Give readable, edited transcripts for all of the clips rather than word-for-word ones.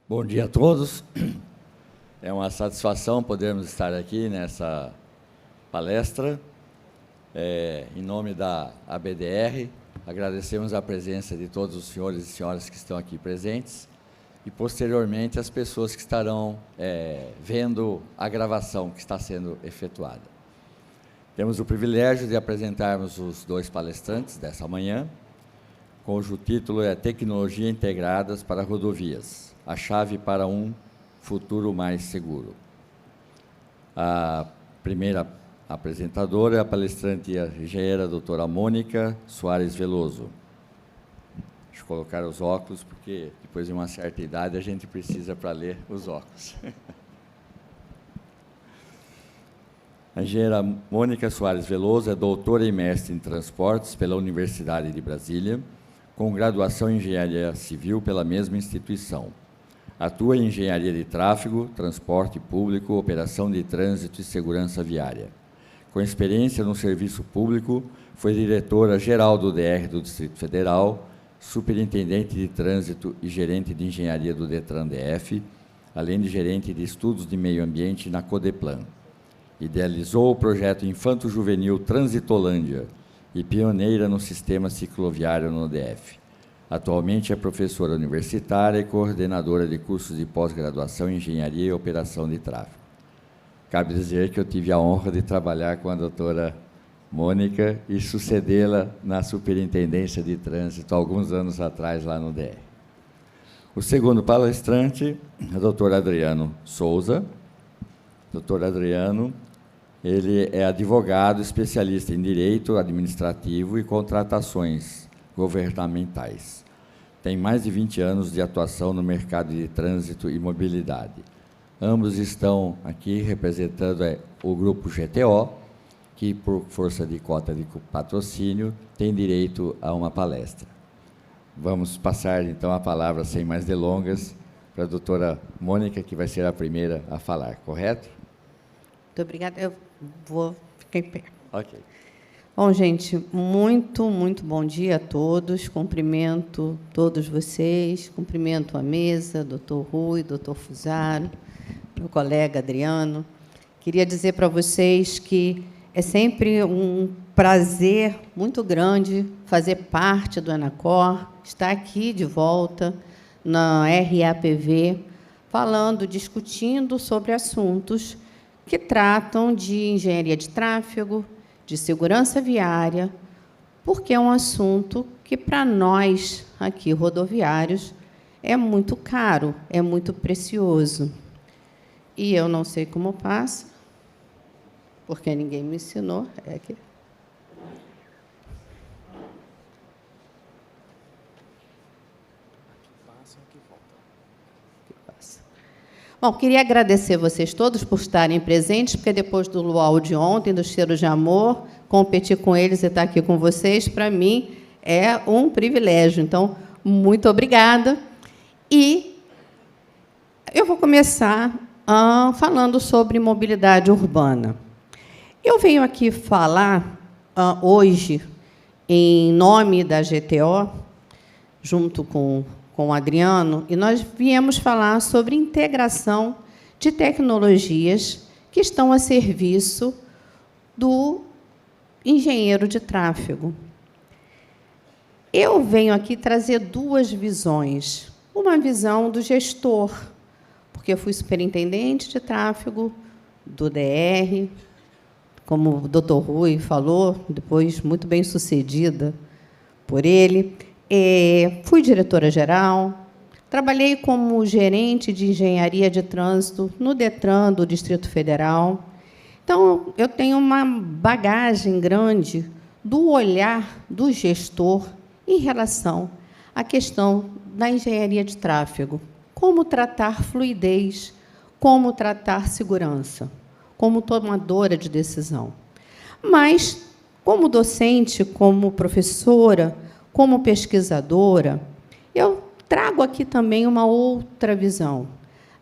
Bom dia a todos. É uma satisfação podermos estar aqui nessa palestra. Em nome da ABDR, agradecemos a presença de todos os senhores e senhoras que estão aqui presentes e, posteriormente, as pessoas que estarão vendo a gravação que está sendo efetuada. Temos o privilégio de apresentarmos os dois palestrantes dessa manhã, cujo título é Tecnologia Integradas para Rodovias, a chave para um futuro mais seguro. A primeira apresentadora é a palestrante e a engenheira doutora Mônica Soares Veloso. Deixa eu colocar os óculos, porque depois de uma certa idade a gente precisa para ler os óculos. A engenheira Mônica Soares Veloso é doutora e mestre em transportes pela Universidade de Brasília, com graduação em engenharia civil pela mesma instituição. Atua em engenharia de tráfego, transporte público, operação de trânsito e segurança viária. Com experiência no serviço público, foi diretora-geral do DR do Distrito Federal, superintendente de trânsito e gerente de engenharia do Detran-DF, além de gerente de estudos de meio ambiente na Codeplan. Idealizou o projeto Infanto-Juvenil Transitolândia e pioneira no sistema cicloviário no DF. Atualmente é professora universitária e coordenadora de cursos de pós-graduação em Engenharia e Operação de Tráfego. Cabe dizer que eu tive a honra de trabalhar com a doutora Mônica e sucedê-la na Superintendência de Trânsito alguns anos atrás, lá no DR. O segundo palestrante é o doutor Adriano Souza. Doutor Adriano, ele é advogado, especialista em Direito Administrativo e Contratações governamentais. Tem mais de 20 anos de atuação no mercado de trânsito e mobilidade. Ambos estão aqui representando o grupo GTO, que, por força de cota de patrocínio, tem direito a uma palestra. Vamos passar, então, a palavra, sem mais delongas, para a doutora Mônica, que vai ser a primeira a falar, correto? Muito obrigada. Eu vou ficar em pé. Ok. Bom, gente, muito bom dia a todos. Cumprimento todos vocês, cumprimento a mesa, doutor Rui, doutor Fusaro, meu colega Adriano. Queria dizer para vocês que é sempre um prazer muito grande fazer parte do Anacor, estar aqui de volta na RAPV, falando, discutindo sobre assuntos que tratam de engenharia de tráfego, de segurança viária, porque é um assunto que, para nós, aqui, rodoviários, é muito caro, é muito precioso. E eu não sei como passa, porque ninguém me ensinou. É aqui. Bom, queria agradecer vocês todos por estarem presentes, porque depois do luau de ontem, do cheiro de amor, competir com eles e estar aqui com vocês, para mim, é um privilégio. Então, muito obrigada. E eu vou começar falando sobre mobilidade urbana. Eu venho aqui falar hoje, em nome da GTO, junto com o Adriano, e nós viemos falar sobre integração de tecnologias que estão a serviço do engenheiro de tráfego. Eu venho aqui trazer duas visões. Uma visão do gestor, porque eu fui superintendente de tráfego do DR, como o doutor Rui falou, depois muito bem sucedida por ele. Fui diretora-geral, trabalhei como gerente de engenharia de trânsito no Detran do Distrito Federal. Então, eu tenho uma bagagem grande do olhar do gestor em relação à questão da engenharia de tráfego. Como tratar fluidez, como tratar segurança, como tomadora de decisão. Mas, como docente, como professora, como pesquisadora, eu trago aqui também uma outra visão,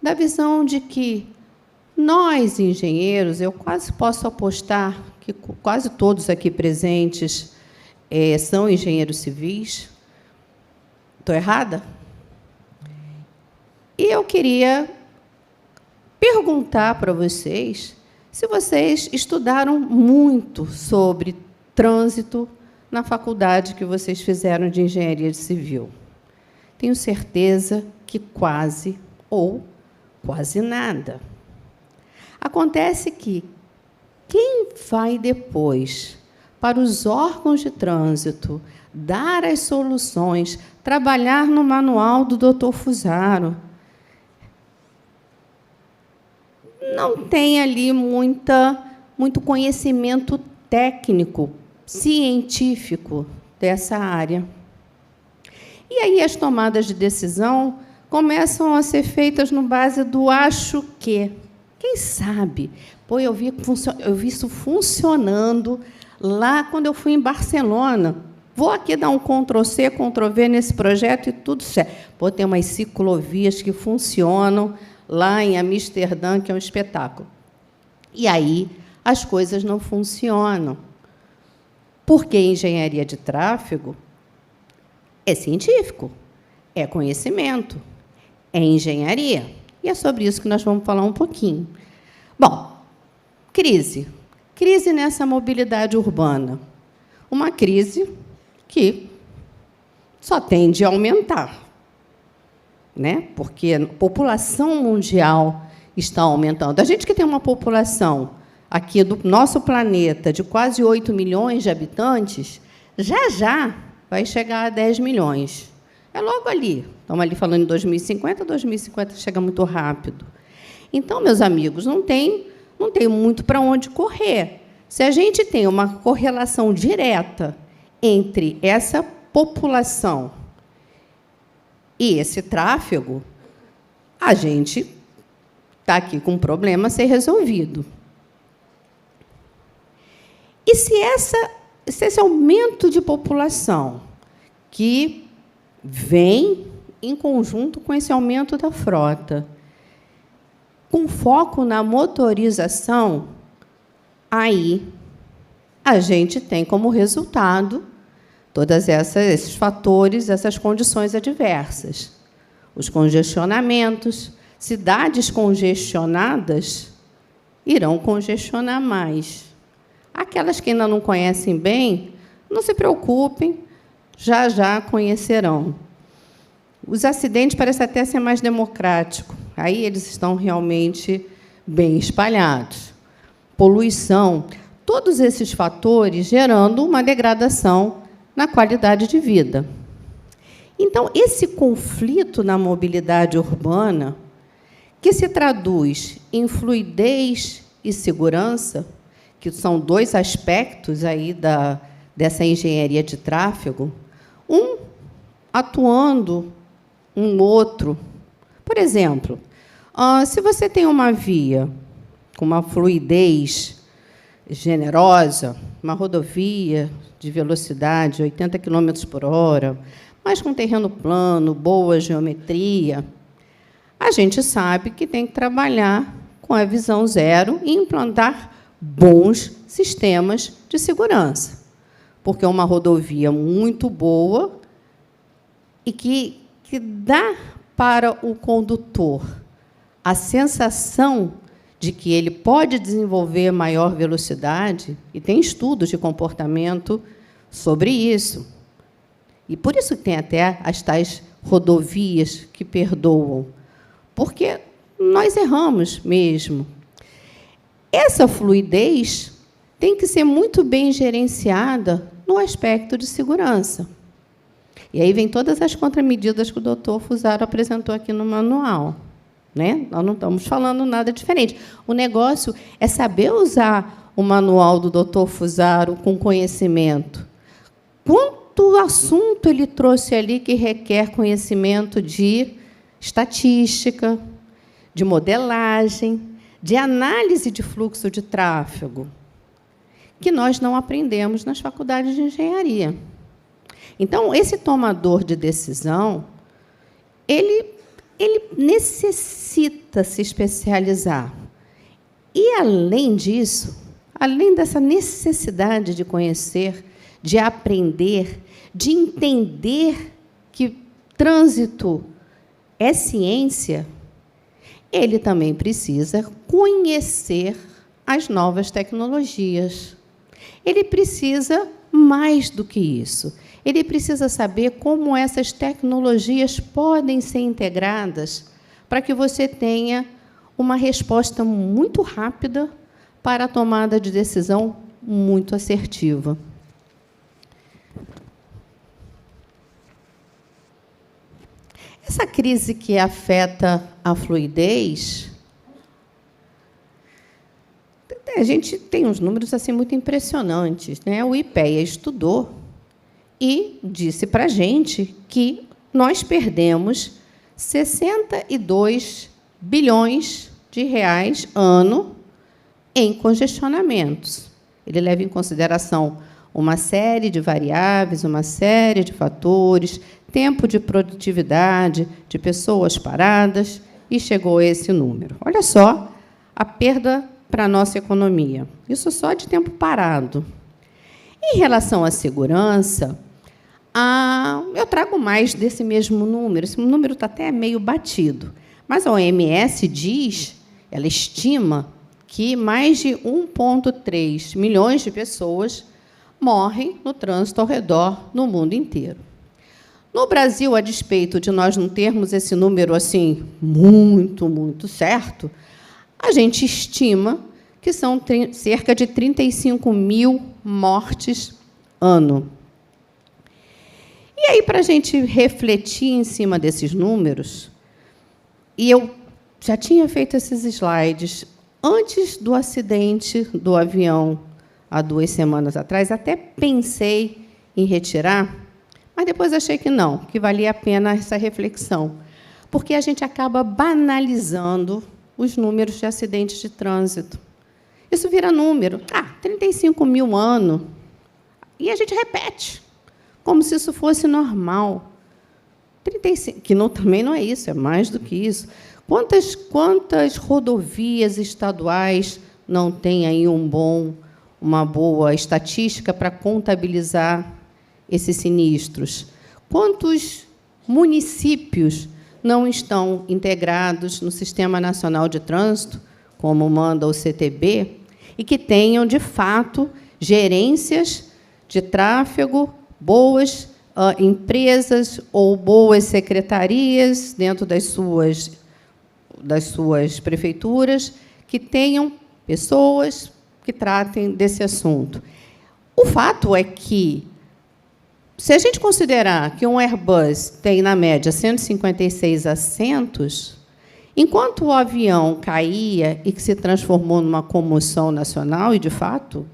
da visão de que nós, engenheiros, eu quase posso apostar que quase todos aqui presentes são engenheiros civis. Estou errada? E eu queria perguntar para vocês se vocês estudaram muito sobre trânsito na faculdade que vocês fizeram de Engenharia Civil. Tenho certeza que quase ou quase nada. Acontece que quem vai depois para os órgãos de trânsito dar as soluções, trabalhar no manual do Dr. Fusaro, não tem ali muito conhecimento técnico, científico dessa área. E aí as tomadas de decisão começam a ser feitas no base do acho que. Quem sabe? Pô, eu vi isso funcionando lá quando eu fui em Barcelona. Vou aqui dar um Ctrl+C, Ctrl+V nesse projeto e tudo certo. Pô, tem umas ciclovias que funcionam lá em Amsterdã, que é um espetáculo. E aí as coisas não funcionam. Porque engenharia de tráfego é científico, é conhecimento, é engenharia. E é sobre isso que nós vamos falar um pouquinho. Bom, crise. Crise nessa mobilidade urbana. Uma crise que só tende a aumentar, né? Porque a população mundial está aumentando. A gente que tem uma população aqui do nosso planeta de quase 8 milhões de habitantes, já vai chegar a 10 milhões. É logo ali. Estamos ali falando em 2050, 2050 chega muito rápido. Então, meus amigos, não tem muito para onde correr. Se a gente tem uma correlação direta entre essa população e esse tráfego, a gente está aqui com um problema a ser resolvido. E se esse aumento de população que vem em conjunto com esse aumento da frota, com foco na motorização, aí a gente tem como resultado todos esses fatores, essas condições adversas. Os congestionamentos, cidades congestionadas irão congestionar mais. Aquelas que ainda não conhecem bem, não se preocupem, já conhecerão. Os acidentes parecem até ser mais democráticos. Aí eles estão realmente bem espalhados. Poluição, todos esses fatores gerando uma degradação na qualidade de vida. Então, esse conflito na mobilidade urbana, que se traduz em fluidez e segurança, que são dois aspectos aí dessa engenharia de tráfego, um atuando um outro. Por exemplo, se você tem uma via com uma fluidez generosa, uma rodovia de velocidade 80 km por hora, mas com terreno plano, boa geometria, a gente sabe que tem que trabalhar com a visão zero e implantar bons sistemas de segurança, porque é uma rodovia muito boa e que dá para o condutor a sensação de que ele pode desenvolver maior velocidade, e tem estudos de comportamento sobre isso. E por isso que tem até as tais rodovias que perdoam, porque nós erramos mesmo. Essa fluidez tem que ser muito bem gerenciada no aspecto de segurança. E aí vem todas as contramedidas que o doutor Fusaro apresentou aqui no manual, né? Nós não estamos falando nada diferente. O negócio é saber usar o manual do doutor Fusaro com conhecimento. Quanto assunto ele trouxe ali que requer conhecimento de estatística, de modelagem, de análise de fluxo de tráfego, que nós não aprendemos nas faculdades de engenharia. Então, esse tomador de decisão, ele necessita se especializar. E, além disso, além dessa necessidade de conhecer, de aprender, de entender que trânsito é ciência, ele também precisa conhecer as novas tecnologias. Ele precisa mais do que isso. Ele precisa saber como essas tecnologias podem ser integradas para que você tenha uma resposta muito rápida para a tomada de decisão muito assertiva. Essa crise que afeta a fluidez, a gente tem uns números assim muito impressionantes, né? O IPEA estudou e disse para a gente que nós perdemos 62 bilhões de reais ano em congestionamentos. Ele leva em consideração uma série de variáveis, uma série de fatores, tempo de produtividade, de pessoas paradas, e chegou a esse número. Olha só a perda para a nossa economia. Isso só de tempo parado. Em relação à segurança, eu trago mais desse mesmo número. Esse número está até meio batido. Mas a OMS diz, ela estima que mais de 1,3 milhões de pessoas morrem no trânsito ao redor no mundo inteiro. No Brasil, a despeito de nós não termos esse número assim muito certo, a gente estima que são cerca de 35 mil mortes ano. E aí, para a gente refletir em cima desses números, e eu já tinha feito esses slides antes do acidente do avião, há 2 semanas atrás, até pensei em retirar, mas depois achei que não, que valia a pena essa reflexão, porque a gente acaba banalizando os números de acidentes de trânsito. Isso vira número. 35 mil ano. E a gente repete, como se isso fosse normal. 35, que não, também não é isso, é mais do que isso. Quantas rodovias estaduais não têm aí uma boa estatística para contabilizar esses sinistros? Quantos municípios não estão integrados no Sistema Nacional de Trânsito, como manda o CTB, e que tenham, de fato, gerências de tráfego, boas empresas ou boas secretarias dentro das suas prefeituras, que tenham pessoas que tratem desse assunto. O fato é que, se a gente considerar que um Airbus tem, na média, 156 assentos, enquanto o avião caía e que se transformou numa comoção nacional, e, de fato,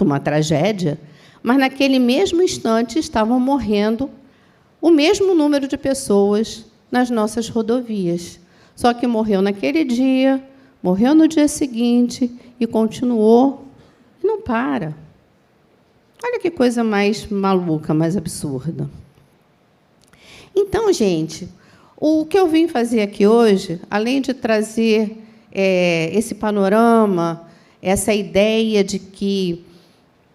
uma tragédia, mas, naquele mesmo instante, estavam morrendo o mesmo número de pessoas nas nossas rodovias. Só que morreu naquele dia, morreu no dia seguinte e continuou, e não para. Olha que coisa mais maluca, mais absurda. Então, gente, o que eu vim fazer aqui hoje, além de trazer esse panorama, essa ideia de que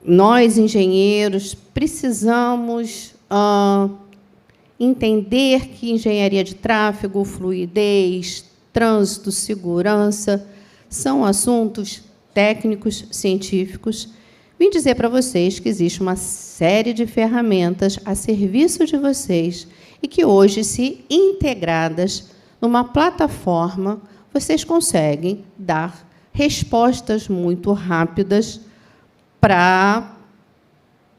nós, engenheiros, precisamos entender que engenharia de tráfego, fluidez, trânsito, segurança, são assuntos técnicos, científicos. Vim dizer para vocês que existe uma série de ferramentas a serviço de vocês e que, hoje, se integradas numa plataforma, vocês conseguem dar respostas muito rápidas para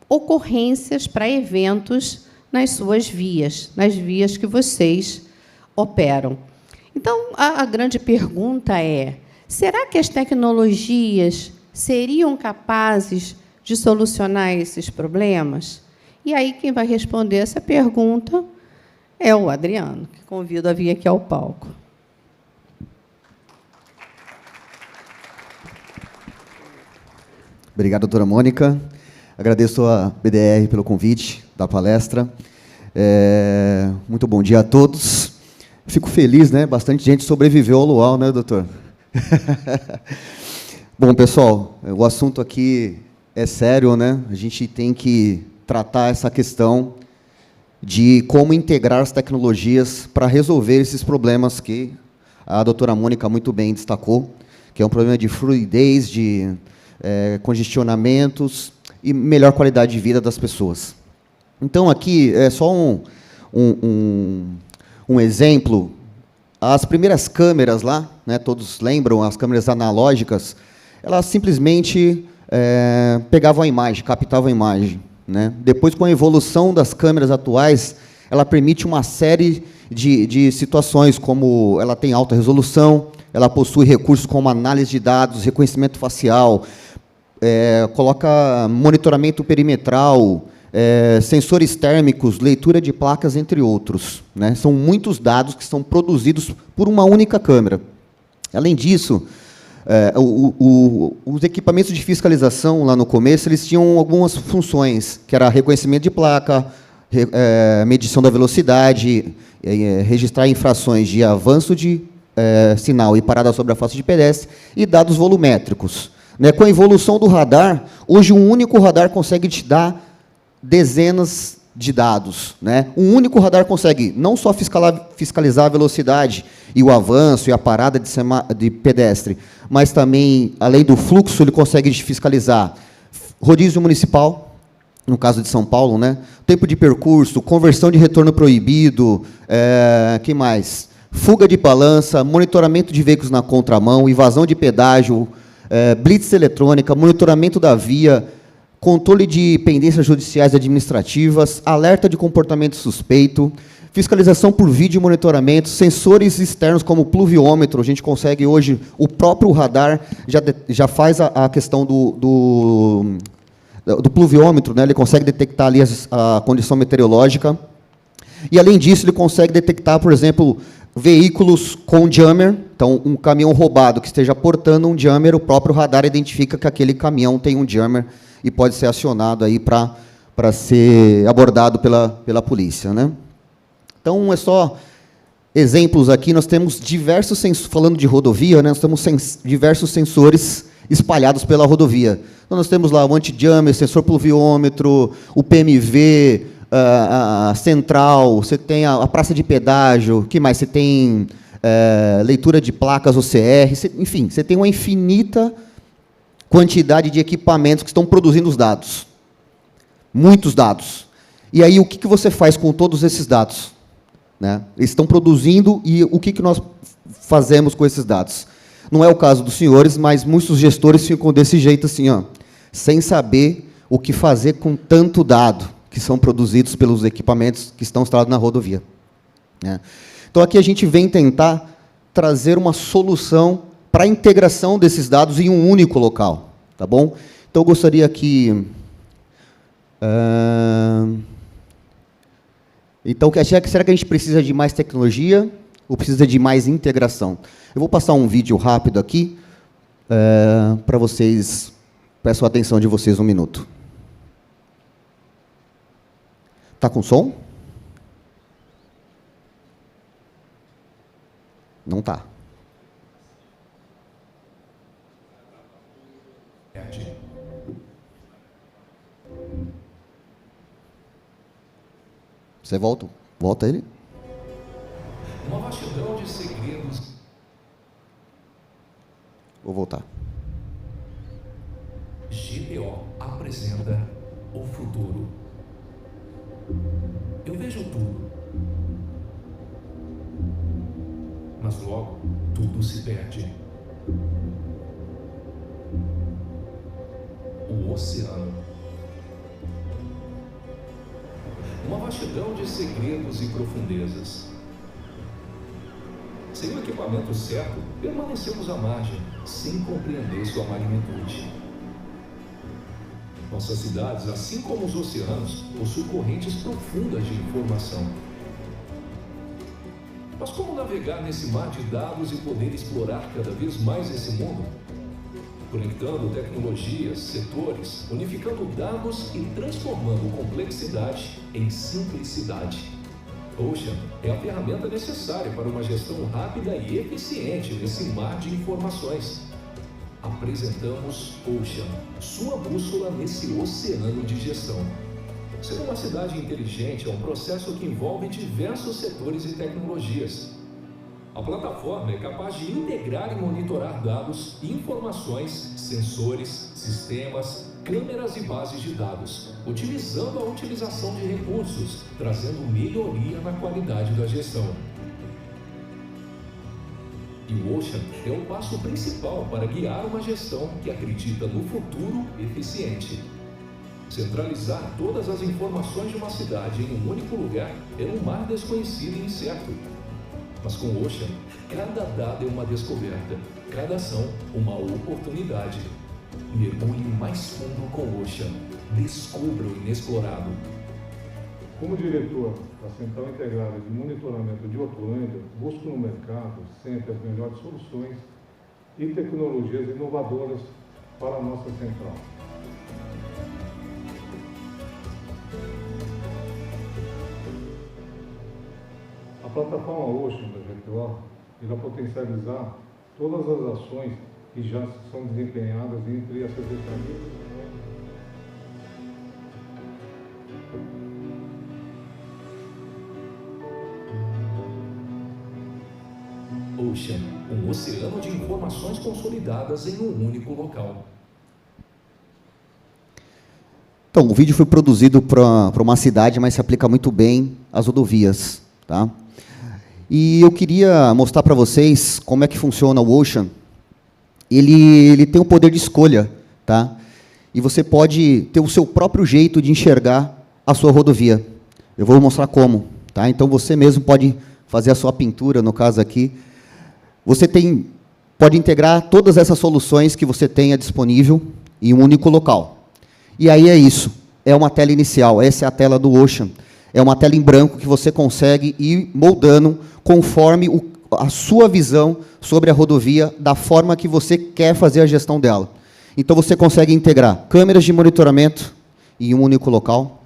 ocorrências, para eventos nas suas vias, nas vias que vocês operam. Então, a grande pergunta é: será que as tecnologias seriam capazes de solucionar esses problemas? E aí, quem vai responder essa pergunta é o Adriano, que convido a vir aqui ao palco. Obrigado, doutora Mônica. Agradeço a BDR pelo convite da palestra. Muito bom dia a todos. Fico feliz, né? Bastante gente sobreviveu ao luau, né, doutor? Bom, pessoal, o assunto aqui é sério, né? A gente tem que tratar essa questão de como integrar as tecnologias para resolver esses problemas que a doutora Mônica muito bem destacou, que é um problema de fluidez, de congestionamentos e melhor qualidade de vida das pessoas. Então, aqui é só um exemplo. As primeiras câmeras lá, né, todos lembram, as câmeras analógicas, elas simplesmente pegavam a imagem, captavam a imagem, né? Depois, com a evolução das câmeras atuais, ela permite uma série de situações, como ela tem alta resolução, ela possui recursos como análise de dados, reconhecimento facial, coloca monitoramento perimetral, sensores térmicos, leitura de placas, entre outros, né? São muitos dados que são produzidos por uma única câmera. Além disso, os equipamentos de fiscalização, lá no começo, eles tinham algumas funções, que era reconhecimento de placa, medição da velocidade, registrar infrações de avanço de sinal e parada sobre a face de pedestre, e dados volumétricos. Né? Com a evolução do radar, hoje um único radar consegue te dar dezenas de dados, né? Um único radar consegue não só fiscalizar a velocidade e o avanço e a parada de pedestre, mas também, além do fluxo, ele consegue fiscalizar rodízio municipal, no caso de São Paulo, né? Tempo de percurso, conversão de retorno proibido, que mais? Fuga de balança, monitoramento de veículos na contramão, invasão de pedágio, blitz eletrônica, monitoramento da via, controle de pendências judiciais e administrativas, alerta de comportamento suspeito, fiscalização por vídeo e monitoramento, sensores externos como pluviômetro. A gente consegue hoje, o próprio radar já faz a questão do pluviômetro, né? Ele consegue detectar ali a condição meteorológica. E, além disso, ele consegue detectar, por exemplo, veículos com jammer. Então, um caminhão roubado que esteja portando um jammer, o próprio radar identifica que aquele caminhão tem um jammer e pode ser acionado aí para ser abordado pela polícia, né? Então, é só exemplos aqui. Nós temos diversos sensores, falando de rodovia, né, nós temos diversos sensores espalhados pela rodovia. Então, nós temos lá o anti-jammer, sensor pluviômetro, o PMV, a central, você tem a praça de pedágio, o que mais? Você tem leitura de placas OCR, enfim, você tem uma infinita quantidade de equipamentos que estão produzindo os dados. Muitos dados. E aí, o que você faz com todos esses dados? Né? Eles estão produzindo, e o que nós fazemos com esses dados? Não é o caso dos senhores, mas muitos gestores ficam desse jeito, assim, ó, sem saber o que fazer com tanto dado que são produzidos pelos equipamentos que estão instalados na rodovia. Né? Então, aqui a gente vem tentar trazer uma solução para a integração desses dados em um único local, tá bom? Então, eu gostaria que... Então, será que a gente precisa de mais tecnologia ou precisa de mais integração? Eu vou passar um vídeo rápido aqui para vocês. Peço a atenção de vocês um minuto. Está com som? Não está. Você volta? Volta ele. Uma vastidão de segredos. Vou voltar. GPO apresenta o futuro. Eu vejo tudo. Mas logo, tudo se perde. O oceano. Uma vastidão de segredos e profundezas. Sem o equipamento certo, permanecemos à margem, sem compreender sua magnitude. Nossas cidades, assim como os oceanos, possuem correntes profundas de informação. Mas como navegar nesse mar de dados e poder explorar cada vez mais esse mundo? Conectando tecnologias, setores, unificando dados e transformando complexidade em simplicidade. Ocean é a ferramenta necessária para uma gestão rápida e eficiente nesse mar de informações. Apresentamos Ocean, sua bússola nesse oceano de gestão. Ser uma cidade inteligente é um processo que envolve diversos setores e tecnologias. A plataforma é capaz de integrar e monitorar dados, informações, sensores, sistemas, câmeras e bases de dados, otimizando a utilização de recursos, trazendo melhoria na qualidade da gestão. E o Ocean é o passo principal para guiar uma gestão que acredita no futuro eficiente. Centralizar todas as informações de uma cidade em um único lugar é um mar desconhecido e incerto. Mas com o Ocean, cada dado é uma descoberta, cada ação uma oportunidade. Mergulhe mais fundo com o Ocean. Descubra o inexplorado. Como diretor da Central Integrada de Monitoramento de Hortolândia, busco no mercado sempre as melhores soluções e tecnologias inovadoras para a nossa central. A plataforma Ocean da GTO irá potencializar todas as ações que já são desempenhadas entre as secretarias. Ocean, um oceano de informações consolidadas em um único local. Então, o vídeo foi produzido para uma cidade, mas se aplica muito bem às rodovias, tá? E eu queria mostrar para vocês como é que funciona o Ocean. Ele tem o poder de escolha, tá? E você pode ter o seu próprio jeito de enxergar a sua rodovia. Eu vou mostrar como, tá? Então, você mesmo pode fazer a sua pintura, no caso aqui. Você pode integrar todas essas soluções que você tenha disponível em um único local. E aí é isso, é uma tela inicial, essa é a tela do Ocean. É uma tela em branco que você consegue ir moldando conforme a sua visão sobre a rodovia, da forma que você quer fazer a gestão dela. Então, você consegue integrar câmeras de monitoramento em um único local.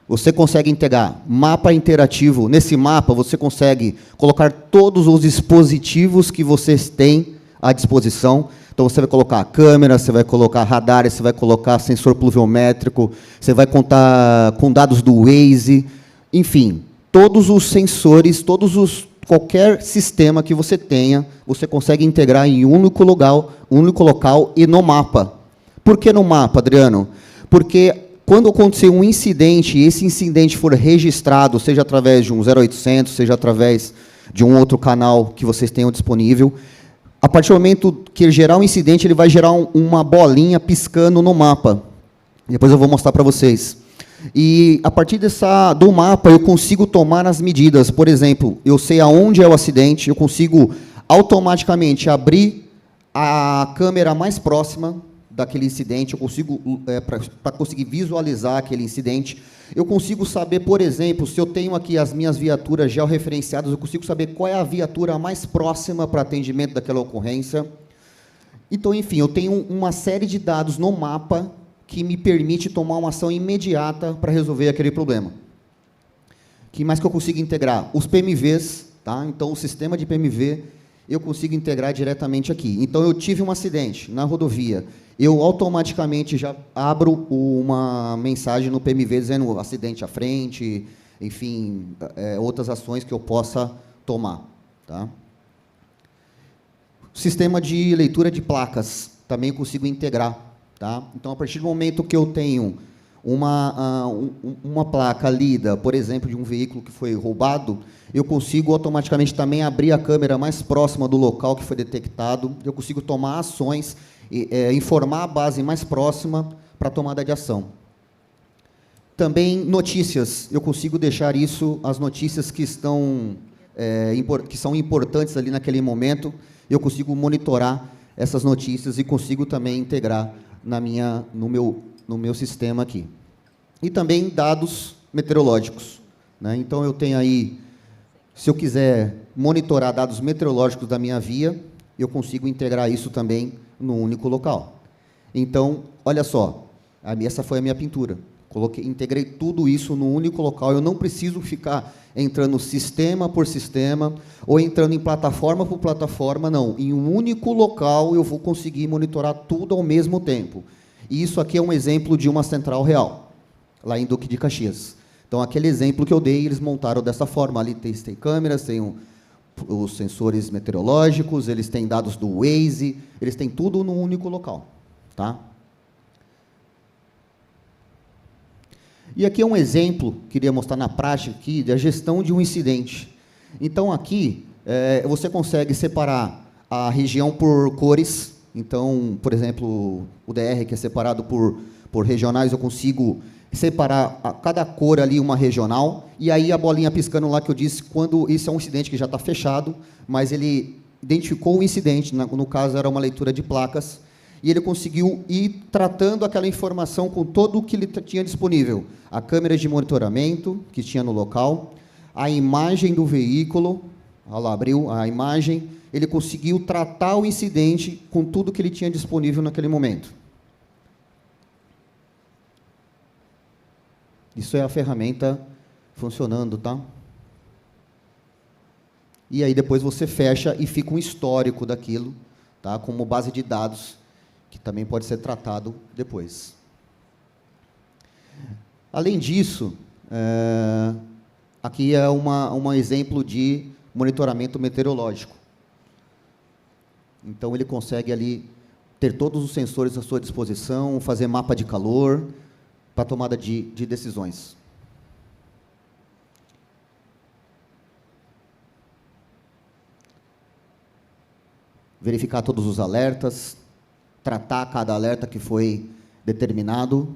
Você consegue integrar mapa interativo. Nesse mapa, você consegue colocar todos os dispositivos que vocês têm à disposição. Então, você vai colocar câmera, você vai colocar radar, você vai colocar sensor pluviométrico, você vai contar com dados do Waze, enfim, todos os sensores, qualquer sistema que você tenha, você consegue integrar em um único local e no mapa. Por que no mapa, Adriano? Porque quando acontecer um incidente, e esse incidente for registrado, seja através de um 0800, seja através de um outro canal que vocês tenham disponível, a partir do momento que ele gerar um incidente, ele vai gerar uma bolinha piscando no mapa. Depois eu vou mostrar para vocês. E, a partir do mapa, eu consigo tomar as medidas. Por exemplo, eu sei aonde é o acidente, eu consigo automaticamente abrir a câmera mais próxima daquele incidente, eu consigo, para conseguir visualizar aquele incidente, eu consigo saber, por exemplo, se eu tenho aqui as minhas viaturas georreferenciadas, eu consigo saber qual é a viatura mais próxima para atendimento daquela ocorrência. Então, enfim, eu tenho uma série de dados no mapa que me permite tomar uma ação imediata para resolver aquele problema. O que mais que eu consigo integrar? Os PMVs, tá? Então, o sistema de PMV, eu consigo integrar diretamente aqui. Então, eu tive um acidente na rodovia, eu automaticamente já abro uma mensagem no PMV dizendo acidente à frente, enfim, outras ações que eu possa tomar. Tá? Sistema de leitura de placas, também consigo integrar. Tá? Então, a partir do momento que eu tenho uma placa lida, por exemplo, de um veículo que foi roubado, eu consigo automaticamente também abrir a câmera mais próxima do local que foi detectado, eu consigo tomar ações, informar a base mais próxima para a tomada de ação. Também notícias, eu consigo deixar isso, as notícias que são importantes ali naquele momento, eu consigo monitorar essas notícias e consigo também integrar no meu sistema aqui. E também dados meteorológicos. Né? Então, eu tenho aí, se eu quiser monitorar dados meteorológicos da minha via, eu consigo integrar isso também num único local. Então, olha só, essa foi a minha pintura. Integrei tudo isso num único local, eu não preciso ficar entrando sistema por sistema, ou entrando em plataforma por plataforma, não. Em um único local, eu vou conseguir monitorar tudo ao mesmo tempo. E isso aqui é um exemplo de uma central real, lá em Duque de Caxias. Então, aquele exemplo que eu dei, eles montaram dessa forma. Ali tem câmeras, tem os sensores meteorológicos, eles têm dados do Waze, eles têm tudo num único local. Tá? E aqui é um exemplo, queria mostrar na prática aqui, da gestão de um incidente. Então, aqui, você consegue separar a região por cores. Então, por exemplo, o DR, que é separado por regionais, eu consigo separar cada cor ali uma regional, e aí a bolinha piscando lá que eu disse, quando isso é um incidente que já está fechado, mas ele identificou o incidente, no caso era uma leitura de placas, e ele conseguiu ir tratando aquela informação com todo o que ele tinha disponível. A câmera de monitoramento que tinha no local, a imagem do veículo, olha lá, abriu a imagem, ele conseguiu tratar o incidente com tudo que ele tinha disponível naquele momento. Isso é a ferramenta funcionando, tá? E aí depois você fecha e fica um histórico daquilo, tá? Como base de dados, que também pode ser tratado depois. Além disso, aqui é um exemplo de monitoramento meteorológico. Então, ele consegue ali ter todos os sensores à sua disposição, fazer mapa de calor, para tomada de decisões. Verificar todos os alertas, tratar cada alerta que foi determinado.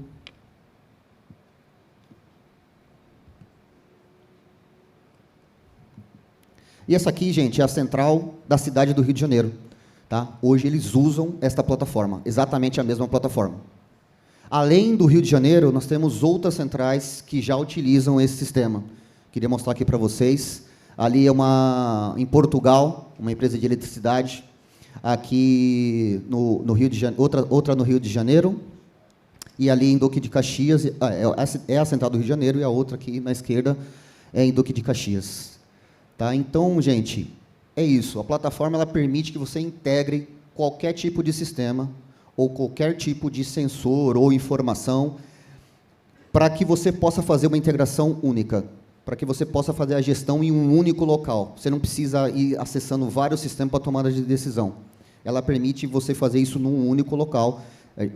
E essa aqui, gente, é a central da cidade do Rio de Janeiro. Tá? Hoje eles usam esta plataforma, exatamente a mesma plataforma. Além do Rio de Janeiro, nós temos outras centrais que já utilizam esse sistema. Queria mostrar aqui para vocês. Ali é em Portugal, uma empresa de eletricidade. Aqui no Rio de Janeiro, outra no Rio de Janeiro. E ali em Duque de Caxias, é a central do Rio de Janeiro, e a outra aqui na esquerda é em Duque de Caxias. Tá? Então, gente, é isso. A plataforma ela permite que você integre qualquer tipo de sistema ou qualquer tipo de sensor ou informação para que você possa fazer uma integração única, para que você possa fazer a gestão em um único local. Você não precisa ir acessando vários sistemas para tomada de decisão. Ela permite você fazer isso num único local.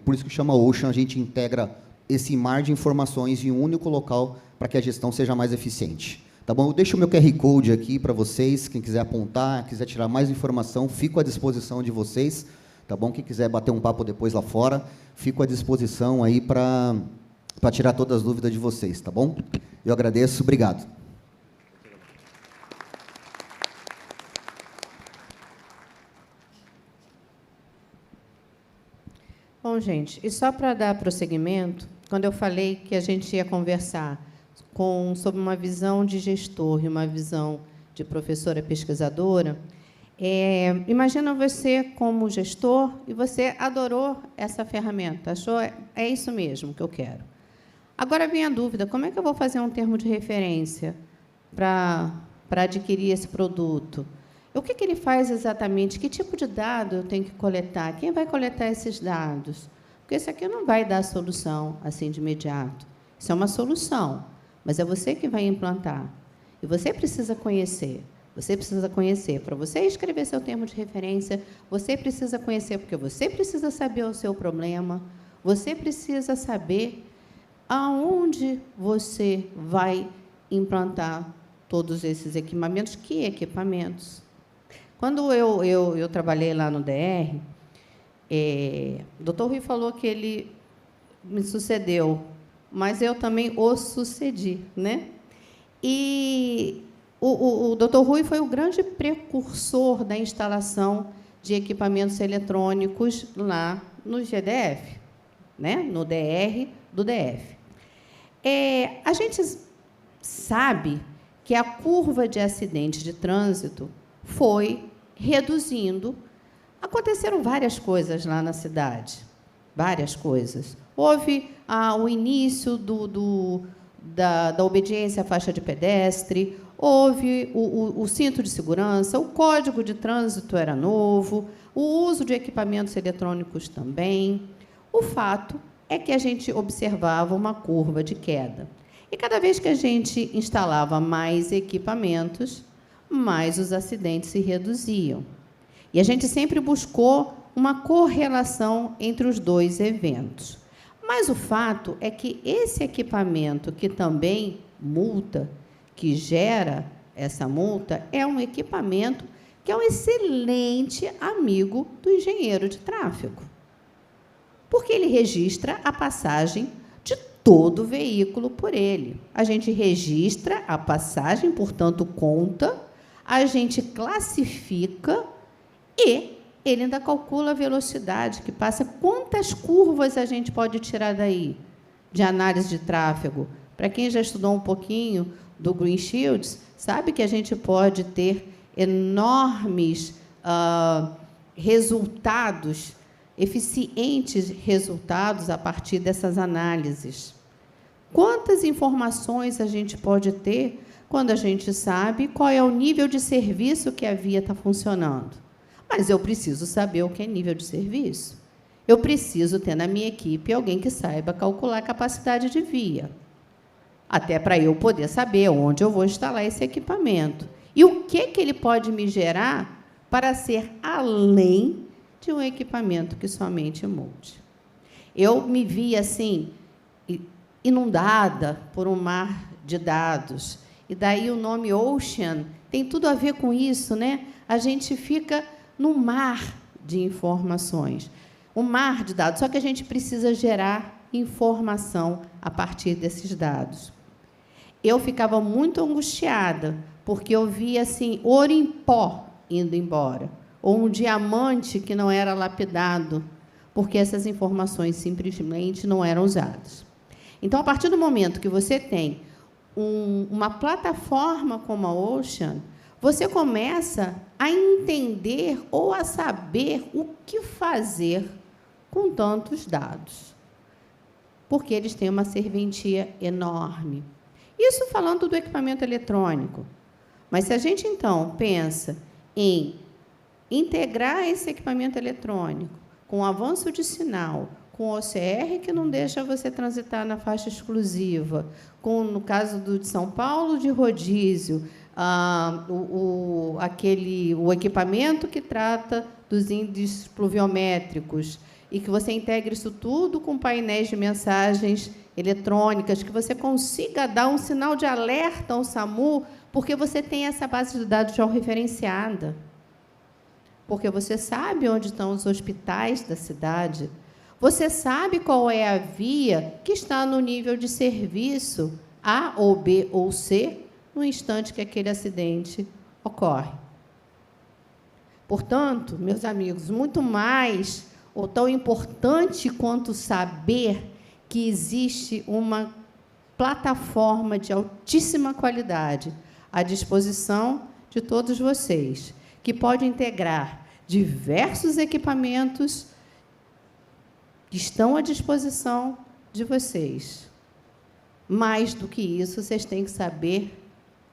Por isso que chama Ocean, a gente integra esse mar de informações em um único local para que a gestão seja mais eficiente. Tá bom? Eu deixo o meu QR Code aqui para vocês, quem quiser apontar, quiser tirar mais informação, fico à disposição de vocês. Tá bom? Quem quiser bater um papo depois lá fora, fico à disposição aí para tirar todas as dúvidas de vocês, tá bom? Eu agradeço, obrigado. Bom, gente, e só para dar prosseguimento, quando eu falei que a gente ia conversar sobre uma visão de gestor e uma visão de professora pesquisadora, imagina você como gestor e você adorou essa ferramenta, achou, é isso mesmo que eu quero. Agora vem a dúvida, como é que eu vou fazer um termo de referência para adquirir esse produto? O que ele faz exatamente? Que tipo de dado eu tenho que coletar? Quem vai coletar esses dados? Porque isso aqui não vai dar a solução assim de imediato. Isso é uma solução, mas é você que vai implantar. E você precisa conhecer. Você precisa conhecer. Para você escrever seu termo de referência, você precisa conhecer, porque você precisa saber o seu problema, você precisa saber aonde você vai implantar todos esses equipamentos. Que equipamentos? Quando eu trabalhei lá no DR, o doutor Rui falou que ele me sucedeu, mas eu também o sucedi, né? E o doutor Rui foi o grande precursor da instalação de equipamentos eletrônicos lá no GDF, né? No DR do DF. A gente sabe que a curva de acidentes de trânsito foi reduzindo. Aconteceram várias coisas lá na cidade, várias coisas. Houve o início da obediência à faixa de pedestre, houve o cinto de segurança, o código de trânsito era novo, o uso de equipamentos eletrônicos também. O fato é que a gente observava uma curva de queda. E cada vez que a gente instalava mais equipamentos, mais os acidentes se reduziam. E a gente sempre buscou uma correlação entre os dois eventos. Mas o fato é que esse equipamento que também multa, que gera essa multa, é um equipamento que é um excelente amigo do engenheiro de tráfego, porque ele registra a passagem de todo o veículo por ele. A gente registra a passagem, portanto, conta, a gente classifica e ele ainda calcula a velocidade que passa. Quantas curvas a gente pode tirar daí de análise de tráfego? Para quem já estudou um pouquinho do Green Shields, sabe que a gente pode ter enormes resultados, eficientes resultados a partir dessas análises. Quantas informações a gente pode ter quando a gente sabe qual é o nível de serviço que a via está funcionando? Mas eu preciso saber o que é nível de serviço. Eu preciso ter na minha equipe alguém que saiba calcular a capacidade de via, até para eu poder saber onde eu vou instalar esse equipamento. E o que ele pode me gerar para ser além de um equipamento que somente multe. Eu me vi assim, inundada por um mar de dados. E daí o nome Ocean tem tudo a ver com isso, né? A gente fica no mar de informações, um mar de dados, só que a gente precisa gerar informação a partir desses dados. Eu ficava muito angustiada, porque eu via assim, ouro em pó indo embora, ou um diamante que não era lapidado, porque essas informações simplesmente não eram usadas. Então, a partir do momento que você tem uma plataforma como a Ocean, você começa a entender ou a saber o que fazer com tantos dados, porque eles têm uma serventia enorme. Isso falando do equipamento eletrônico. Mas se a gente, então, pensa em integrar esse equipamento eletrônico com o avanço de sinal, com o OCR, que não deixa você transitar na faixa exclusiva, com, no caso de São Paulo, de rodízio, o equipamento que trata dos índices pluviométricos, e que você integre isso tudo com painéis de mensagens eletrônicas, que você consiga dar um sinal de alerta ao SAMU, porque você tem essa base de dados já referenciada, porque você sabe onde estão os hospitais da cidade, você sabe qual é a via que está no nível de serviço A ou B ou C, no instante que aquele acidente ocorre. Portanto, meus amigos, muito mais ou tão importante quanto saber que existe uma plataforma de altíssima qualidade à disposição de todos vocês, que pode integrar diversos equipamentos que estão à disposição de vocês. Mais do que isso, vocês têm que saber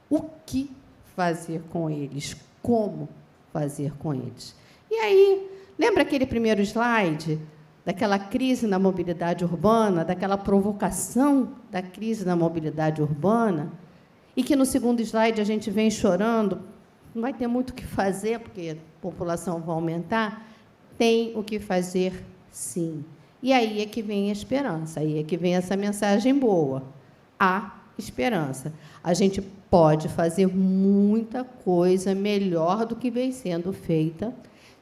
o que fazer com eles, como fazer com eles. E aí, lembra aquele primeiro slide, daquela crise na mobilidade urbana, daquela provocação da crise na mobilidade urbana, e que no segundo slide a gente vem chorando, não vai ter muito o que fazer, porque a população vai aumentar? Tem o que fazer, sim. E aí é que vem a esperança, aí é que vem essa mensagem boa. Há esperança. A gente pode fazer muita coisa melhor do que vem sendo feita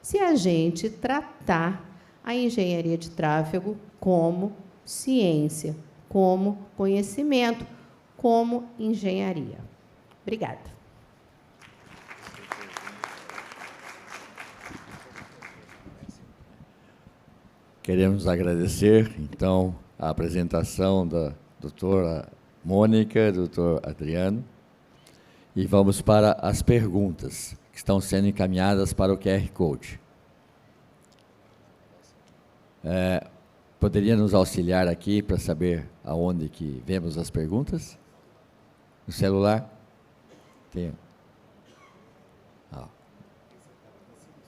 se a gente tratar a engenharia de tráfego como ciência, como conhecimento, como engenharia. Obrigada. Queremos agradecer, então, a apresentação da doutora Mônica, do doutor Adriano, e vamos para as perguntas, que estão sendo encaminhadas para o QR Code. Poderia nos auxiliar aqui para saber aonde que vemos as perguntas? No celular? Tem.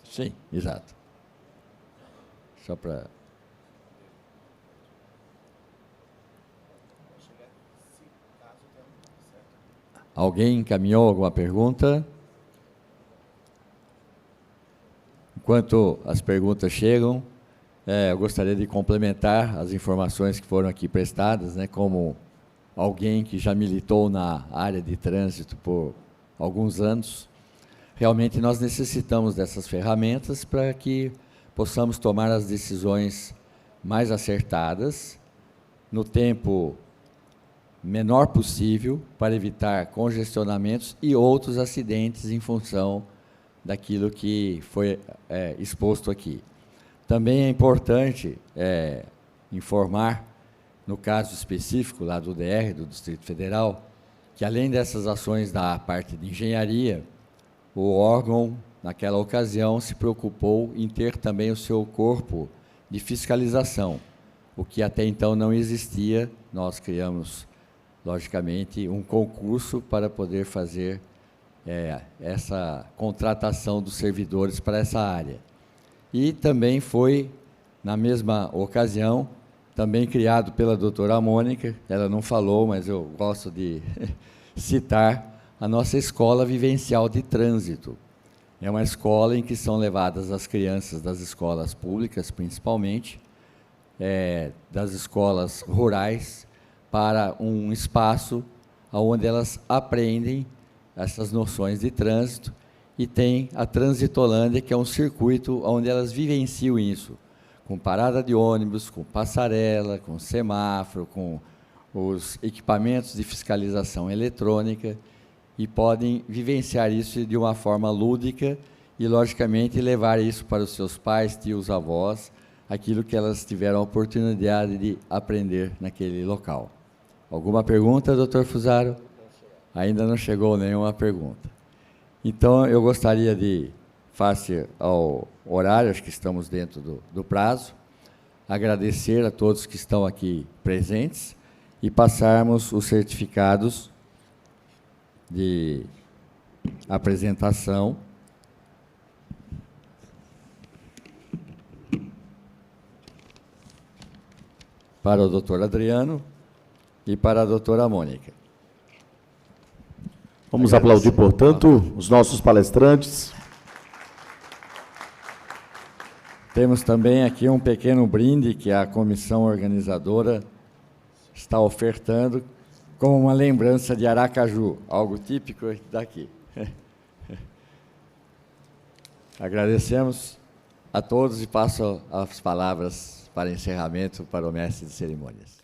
Sim, exato. Só para... Alguém encaminhou alguma pergunta? Enquanto as perguntas chegam, eu gostaria de complementar as informações que foram aqui prestadas, né, como alguém que já militou na área de trânsito por alguns anos. Realmente nós necessitamos dessas ferramentas para que possamos tomar as decisões mais acertadas, no tempo menor possível, para evitar congestionamentos e outros acidentes em função daquilo que foi exposto aqui. Também é importante informar, no caso específico lá do DR, do Distrito Federal, que além dessas ações da parte de engenharia, o órgão, naquela ocasião, se preocupou em ter também o seu corpo de fiscalização, o que até então não existia. Nós criamos, logicamente, um concurso para poder fazer essa contratação dos servidores para essa área. E também foi, na mesma ocasião, também criado pela doutora Mônica, ela não falou, mas eu gosto de citar, a nossa Escola Vivencial de Trânsito. É uma escola em que são levadas as crianças das escolas públicas, principalmente, das escolas rurais, para um espaço onde elas aprendem essas noções de trânsito, e tem a Transitolândia, que é um circuito onde elas vivenciam isso, com parada de ônibus, com passarela, com semáforo, com os equipamentos de fiscalização eletrônica, e podem vivenciar isso de uma forma lúdica e, logicamente, levar isso para os seus pais, tios, avós, aquilo que elas tiveram a oportunidade de aprender naquele local. Alguma pergunta, doutor Fusaro? Ainda não chegou nenhuma pergunta. Então, eu gostaria de, face ao horário, acho que estamos dentro do prazo, agradecer a todos que estão aqui presentes e passarmos os certificados de apresentação para o doutor Adriano e para a doutora Mônica. Vamos aplaudir, portanto, os nossos palestrantes. Temos também aqui um pequeno brinde que a comissão organizadora está ofertando como uma lembrança de Aracaju, algo típico daqui. Agradecemos a todos e passo as palavras para encerramento para o mestre de cerimônias.